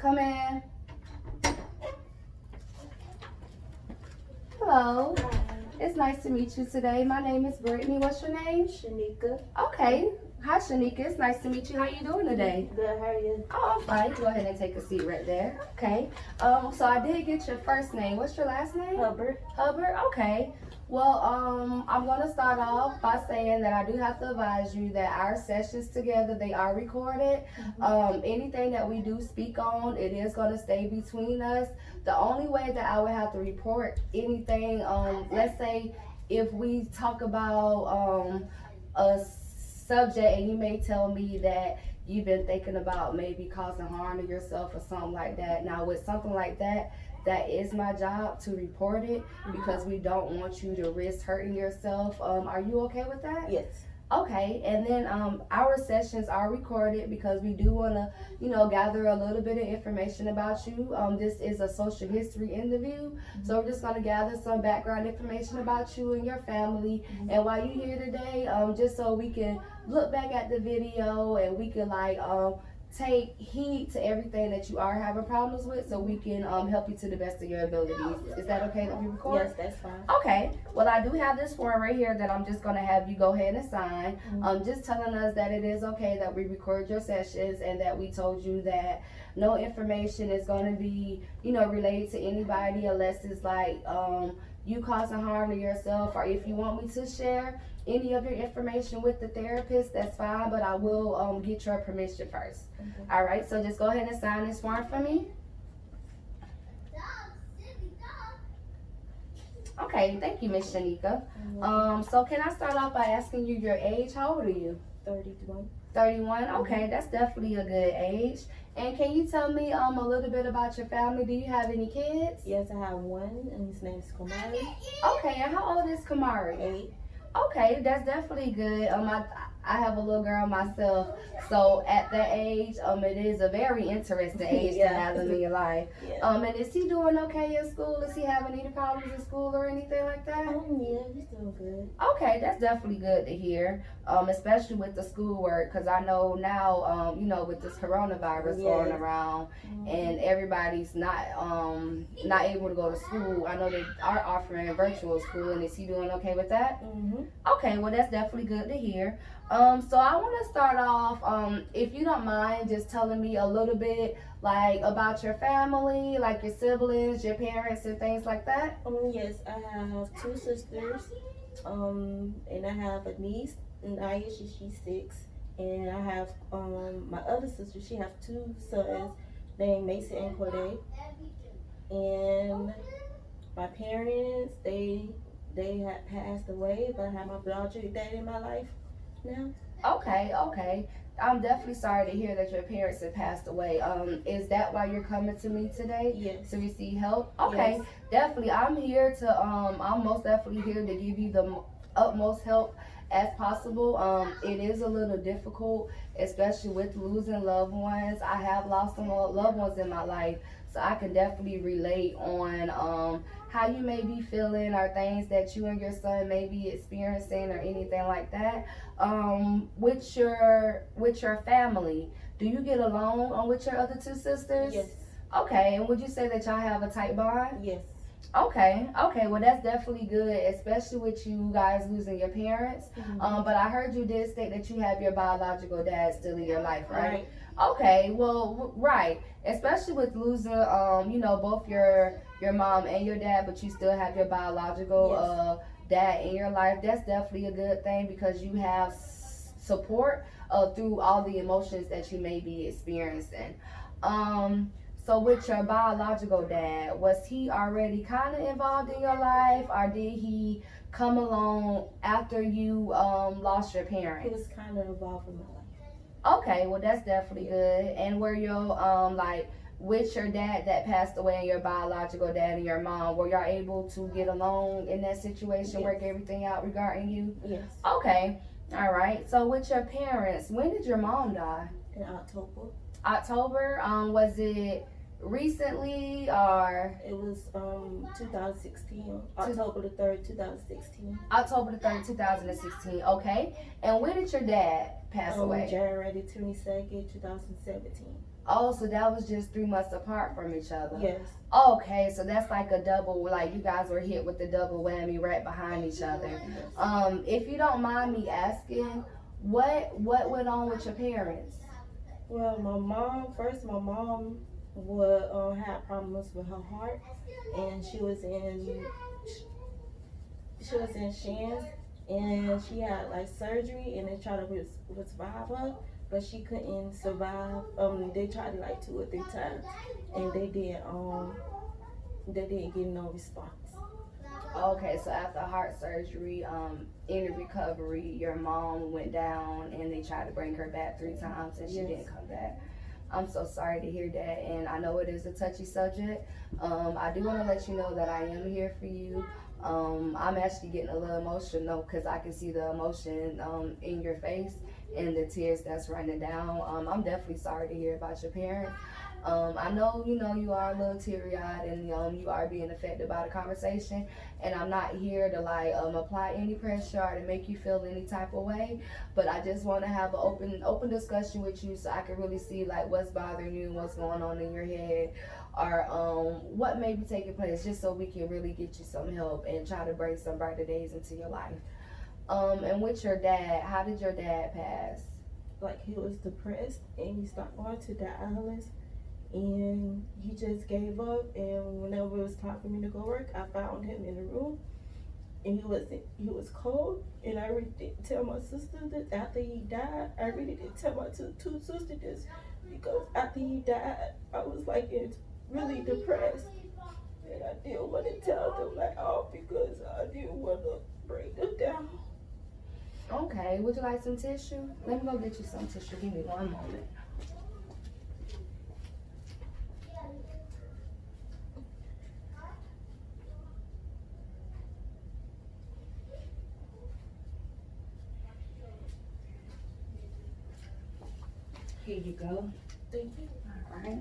Come in. Hello. Hi. It's nice to meet you today. My name is Britney. What's your name? Shanika. Okay. Hi, Shanika. It's nice to meet you. How you doing today? Good, how are you? Oh, I'm fine. Go ahead and take a seat right there. Okay. So I did get your first name. What's your last name? Hubbard. Hubbard. Okay. Well, I'm gonna start off by saying that I do have to advise you that our sessions together, they are recorded. Anything that we do speak on, it is gonna stay between us. The only way that I would have to report anything, let's say if we talk about a subject and you may tell me that you've been thinking about maybe causing harm to yourself or something like that. Now with something like that, that is my job to report it because we don't want you to risk hurting yourself. Are you okay with that? Yes. Okay, and then our sessions are recorded because we do want to, gather a little bit of information about you. This is a social history interview, so we're just going to gather some background information about you and your family. And while you're here today, just so we can look back at the video and we can take heed to everything that you are having problems with, so we can help you to the best of your abilities. Is that okay that we record? Yes, that's fine. Okay. Well, I do have this form right here that I'm just going to have you go ahead and sign. Just telling us that it is okay that we record your sessions and that we told you that no information is going to be, related to anybody unless it's you causing harm to yourself, or if you want me to share any of your information with the therapist, that's fine, but I will get your permission first. All right, so just go ahead and sign this form for me. Okay, thank you, Miss Shanika. So can I start off by asking you your age? How old are you? 31. 31. Okay, that's definitely a good age. And can you tell me a little bit about your family? Do you have any kids? Yes, I have one, and his name is Kamari. Okay, and how old is Kamari? 8. Okay, that's definitely good. I have a little girl myself, so at that age, it is a very interesting age to have them in your life. And is he doing okay in school? Is he having any problems in school or anything like that? Yeah, he's doing good. Okay, that's definitely good to hear, especially with the schoolwork, because I know now, with this coronavirus going around, and everybody's not able to go to school. I know they are offering virtual school, and is he doing okay with that? Okay, well that's definitely good to hear. So I want to start off, if you don't mind, just telling me a little bit about your family, like your siblings, your parents, and things like that. Yes, I have 2 sisters, and I have a niece, and Aisha, she's 6, and I have my other sister, she have 2 sons named Mason and Corday, and my parents, they had passed away, but I have my biological dad in my life now. Okay. I'm definitely sorry to hear that your parents have passed away. Is that why you're coming to me today? Yes. To receive help? Okay, yes. Definitely. I'm here to, I'm most definitely here to give you the utmost help as possible. It is a little difficult, especially with losing loved ones. I have lost some loved ones in my life, so I can definitely relate on how you may be feeling, or things that you and your son may be experiencing, or anything like that. With your family, do you get along with your other 2 sisters? Yes. Okay, and would you say that y'all have a tight bond? Yes. Okay, well that's definitely good, especially with you guys losing your parents. But I heard you did state that you have your biological dad still in your life, right? Okay, well, right, especially with losing, both your mom and your dad, but you still have your biological dad in your life. That's definitely a good thing, because you have support through all the emotions that you may be experiencing. So with your biological dad, was he already kind of involved in your life, or did he come along after you lost your parents? He was kind of involved in my life. Okay, well that's definitely good. And were your with your dad that passed away, and your biological dad and your mom, were y'all able to get along in that situation, work everything out regarding you? Yes. Okay, all right. So with your parents, when did your mom die? In October. October. Was it recently, or? It was 2016, October the 3rd, 2016. October the 3rd, 2016. Okay. And when did your dad pass away? January 22nd, 2017. Oh, so that was just 3 months apart from each other. Yes. Okay, so that's like a double, like you guys were hit with the double whammy right behind each other. If you don't mind me asking, what went on with your parents? Well, my mom would had problems with her heart, and she was in Shands, and she had like surgery, and they tried to revive her, but she couldn't survive. They tried it like 2 or 3 times, and they didn't get no response. Okay, so after heart surgery, in recovery, your mom went down and they tried to bring her back 3 times and she Yes. didn't come back. I'm so sorry to hear that, and I know it is a touchy subject. I do want to let you know that I am here for you. I'm actually getting a little emotional because I can see the emotion in your face and the tears that's running down. I'm definitely sorry to hear about your parents. I know you are a little teary eyed and you are being affected by the conversation, and I'm not here to like apply any pressure or to make you feel any type of way, but I just want to have an open discussion with you so I can really see like what's bothering you, what's going on in your head, or what may be taking place, just so we can really get you some help and try to bring some brighter days into your life. And with your dad, how did your dad pass? Like he was depressed, and he stopped going to the islands, and he just gave up. And whenever it was time for me to go work, I found him in the room, and he was cold. And I really didn't tell my sister that after he died. I really didn't tell my two sisters this, because after he died, I was like really depressed, and I didn't want to tell them like all because I didn't want to break them down. Okay, would you like some tissue? Let me go get you some tissue. Give me one moment. Here you go. Thank you. All right.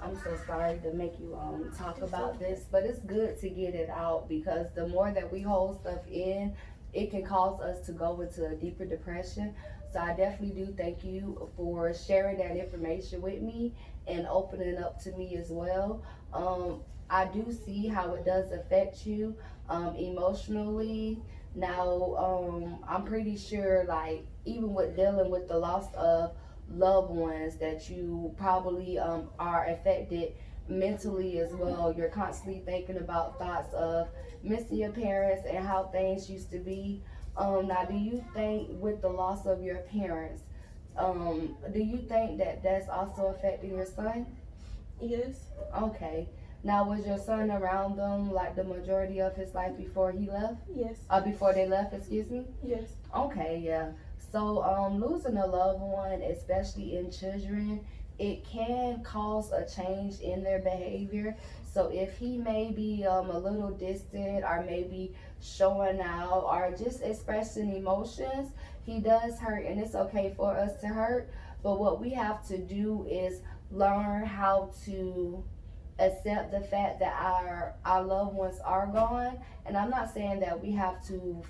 I'm so sorry to make you talk about this, but it's good to get it out because the more that we hold stuff in, it can cause us to go into a deeper depression. So I definitely do thank you for sharing that information with me and opening up to me as well. I do see how it does affect you emotionally. Now, I'm pretty sure, like, even with dealing with the loss of loved ones, that you probably are affected mentally as well. You're constantly thinking about thoughts of missing your parents and how things used to be. Now, do you think with the loss of your parents, do you think that that's also affecting your son? Yes. Okay. Now, was your son around them like the majority of his life before he left? Yes. Before they left, excuse me? Yes. Okay, yeah. So, losing a loved one, especially in children, it can cause a change in their behavior. So, if he may be a little distant or maybe showing out or just expressing emotions, he does hurt, and it's okay for us to hurt. But what we have to do is learn how to accept the fact that our loved ones are gone. And I'm not saying that we have to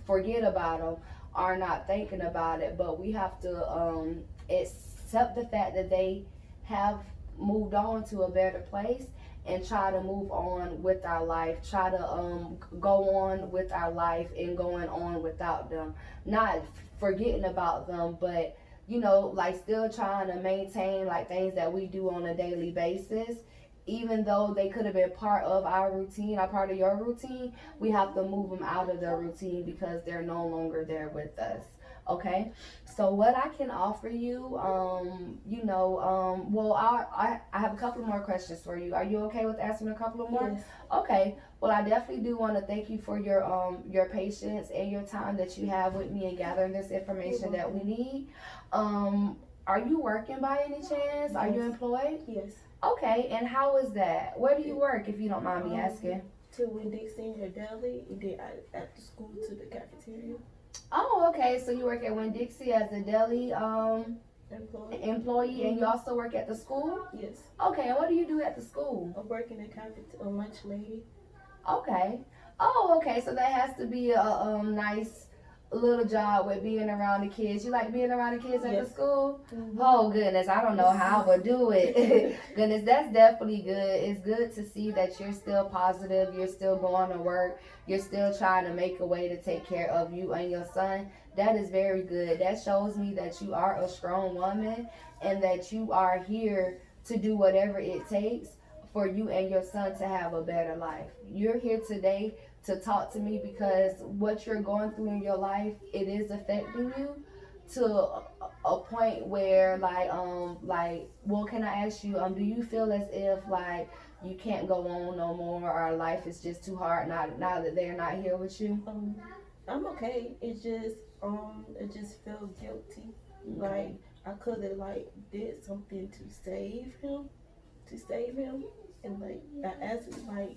forget about them or not thinking about it, but we have to accept the fact that they have moved on to a better place and try to move on with our life, try to go on with our life and going on without them, not forgetting about them, but like still trying to maintain like things that we do on a daily basis. Even though they could have been part of our routine or part of your routine, we have to move them out of the routine because they're no longer there with us. Okay, so what I can offer you, well, I have a couple more questions for you. Are you okay with answering a couple of more? Yes. Okay. Well, I definitely do want to thank you for your patience and your time that you have with me and gathering this information that we need. Are you working by any chance? Are you employed? Yes. Okay, and how is that? Where do you work, if you don't mind me asking? To Winn-Dixie in the deli, and then after school to the cafeteria. Oh, okay. So you work at Winn-Dixie as a deli employee, and you also work at the school? Yes. Okay, and what do you do at the school? I work in the cafeteria, a lunch lady. Okay. Oh, okay. So that has to be a nice little job with being around the kids. You like being around the kids at Yes. the school? Mm-hmm. Oh goodness, I don't know how I would do it. Goodness, that's definitely good. It's good to see that you're still positive, you're still going to work, you're still trying to make a way to take care of you and your son. That is very good. That shows me that you are a strong woman and that you are here to do whatever it takes for you and your son to have a better life. You're here today to talk to me because what you're going through in your life, it is affecting you to a point where well, can I ask you, do you feel as if like you can't go on no more, or life is just too hard now that they're not here with you? I'm okay. It just feel guilty. Like I could have like did something to save him, and like I asked him like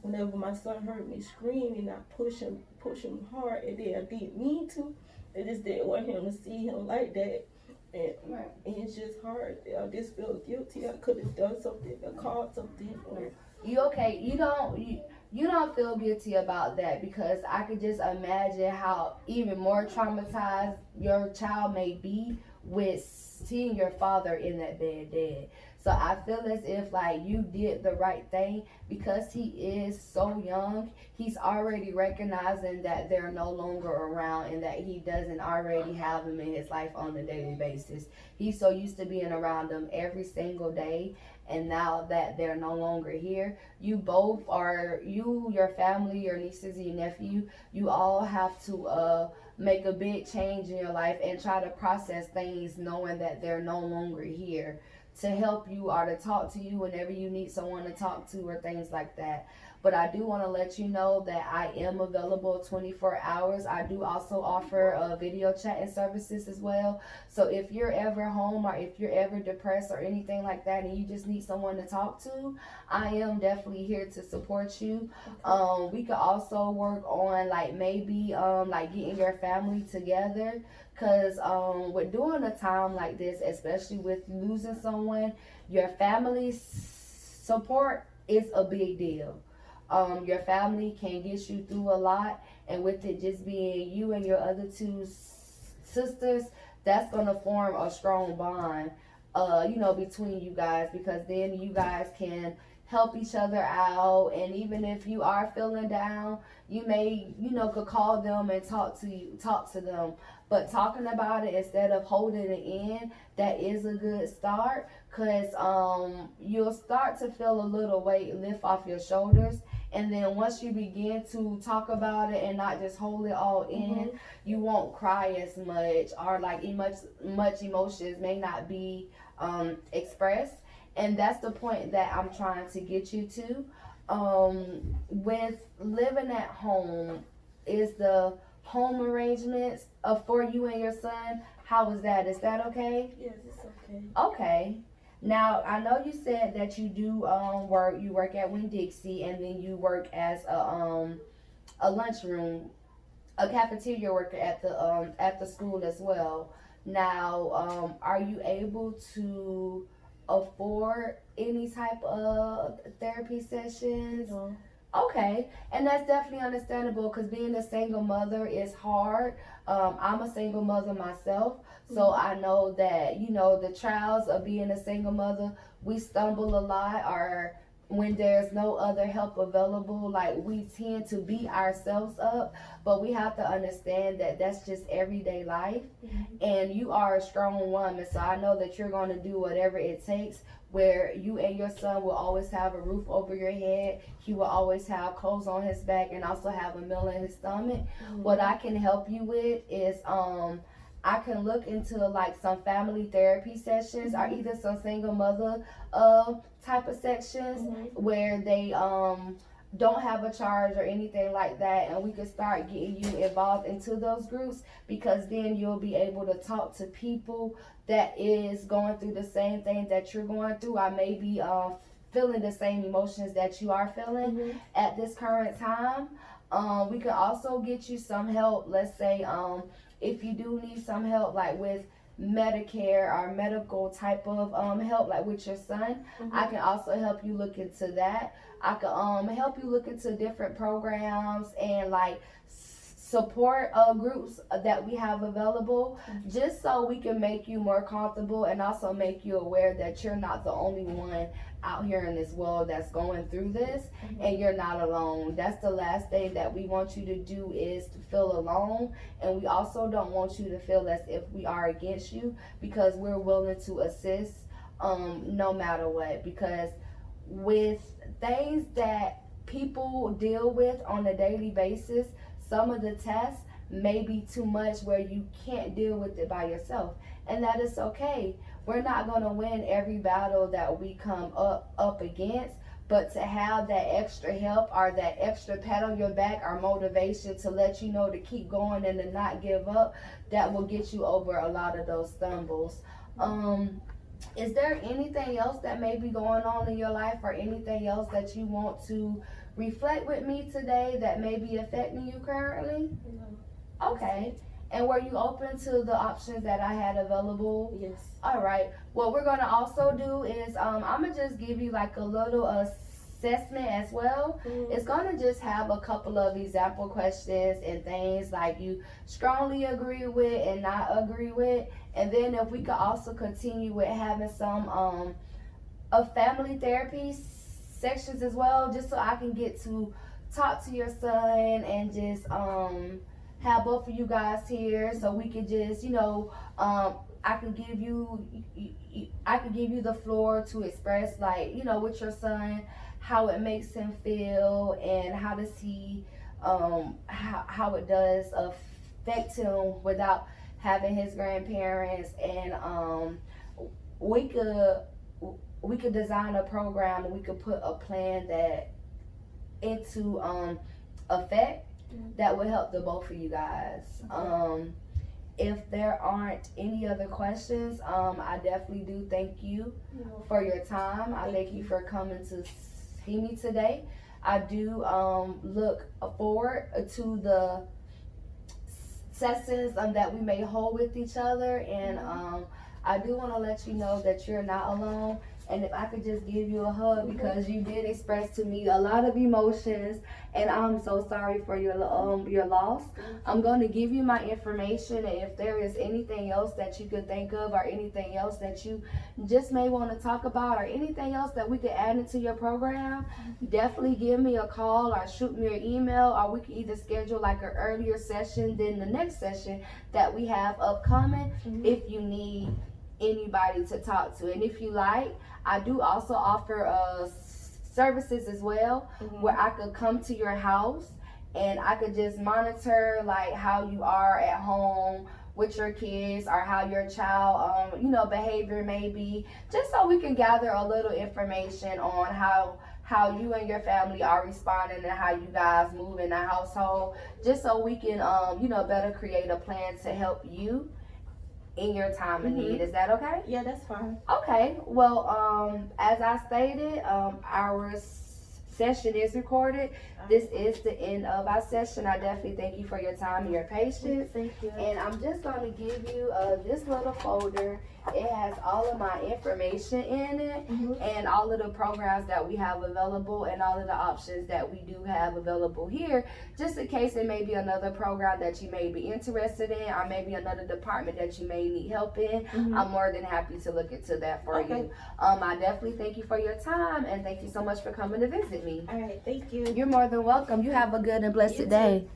whenever my son heard me screaming, I push him hard, and then I didn't mean to. I just didn't want him to see him like that. And, Right. and it's just hard. I just feel guilty. I could have done something, or called something, or You okay? You don't feel guilty about that because I could just imagine how even more traumatized your child may be with seeing your father in that bed dead. So I feel as if like you did the right thing because he is so young. He's already recognizing that they're no longer around and that he doesn't already have them in his life on a daily basis. He's so used to being around them every single day, and now that they're no longer here, you both are, your family, your nieces and your nephew, you all have to make a big change in your life and try to process things knowing that they're no longer here to help you or to talk to you whenever you need someone to talk to or things like that. But I do want to let you know that I am available 24 hours. I do also offer video chatting services as well. So if you're ever home or if you're ever depressed or anything like that and you just need someone to talk to, I am definitely here to support you. We could also work on like maybe like getting your family together, because with doing a time like this, especially with losing someone, your family's support is a big deal. Your family can get you through a lot, and with it just being you and your other two sisters, that's gonna form a strong bond, between you guys, because then you guys can help each other out, and even if you are feeling down, you may, could call them and talk to them. But talking about it instead of holding it in, that is a good start, because you'll start to feel a little weight lift off your shoulders. And then once you begin to talk about it and not just hold it all in, you won't cry as much, or like much emotions may not be expressed. And that's the point that I'm trying to get you to. With living at home, is the home arrangements for you and your son, how is that? Is that okay? yes, it's okay. Okay. Now I know you said that you do work. You work at Winn-Dixie, and then you work as a lunchroom, a cafeteria worker at the school as well. Now, are you able to afford any type of therapy sessions? No. Okay, and that's definitely understandable because being a single mother is hard. I'm a single mother myself, so I know that, the trials of being a single mother, we stumble a lot, or when there's no other help available, like we tend to beat ourselves up, but we have to understand that that's just everyday life. And you are a strong woman, so I know that you're going to do whatever it takes, where you and your son will always have a roof over your head, he will always have clothes on his back, and also have a meal in his stomach. What I can help you with is I can look into like some family therapy sessions, or either some single mother type of sections where they don't have a charge or anything like that, and we can start getting you involved into those groups, because then you'll be able to talk to people that is going through the same thing that you're going through. I may be feeling the same emotions that you are feeling at this current time. We can also get you some help. Let's say if you do need some help, like with Medicare or medical type of help, like with your son, I can also help you look into that. I can help you look into different programs and like support groups that we have available, just so we can make you more comfortable and also make you aware that you're not the only one out here in this world that's going through this, and you're not alone. That's the last thing that we want you to do, is to feel alone. And we also don't want you to feel as if we are against you, because we're willing to assist no matter what. Because with things that people deal with on a daily basis, some of the tests may be too much where you can't deal with it by yourself, and that is okay. We're not going to win every battle that we come up against, but to have that extra help or that extra pat on your back or motivation to let you know to keep going and to not give up, that will get you over a lot of those stumbles. Is there anything else that may be going on in your life, or anything else that you want to reflect with me today that may be affecting you currently? No. Okay. And were you open to the options that I had available? Yes. All right. What we're going to also do is I'm going to just give you like a little assessment as well. It's going to just have a couple of example questions and things like you strongly agree with and not agree with. And then if we could also continue with having some of family therapy sections as well, just so I can get to talk to your son and just have both of you guys here, so we could just, I can give you the floor to express, like, with your son, how it makes him feel and how does he how it does affect him without having his grandparents. And we could design a program, and we could put a plan that into effect that would help the both of you guys. If there aren't any other questions, I definitely do thank you for your time. I thank you for coming to see me today. I do look forward to the sessions that we may hold with each other, and I do want to let you know that you're not alone. And if I could just give you a hug, because you did express to me a lot of emotions, and I'm so sorry for your loss. I'm going to give you my information, and if there is anything else that you could think of, or anything else that you just may want to talk about, or anything else that we could add into your program, definitely give me a call or shoot me an email, or we can either schedule like an earlier session than the next session that we have upcoming if you need anybody to talk to. And if you like, I do also offer services as well, where I could come to your house and I could just monitor like how you are at home with your kids, or how your child behavior may be, just so we can gather a little information on how you and your family are responding and how you guys move in the household, just so we can better create a plan to help you in your time of need. Is that okay? Yeah, that's fine. Okay. Well, as I stated, our session is recorded. This is the end of our session. I definitely thank you for your time and your patience. Thank you. And I'm just going to give you this little folder. It has all of my information in it, and all of the programs that we have available, and all of the options that we do have available here, just in case there may be another program that you may be interested in, or maybe another department that you may need help in. I'm more than happy to look into that for you. I definitely thank you for your time, and thank you so much for coming to visit me. All right, thank you. You're more than welcome. You have a good and blessed day.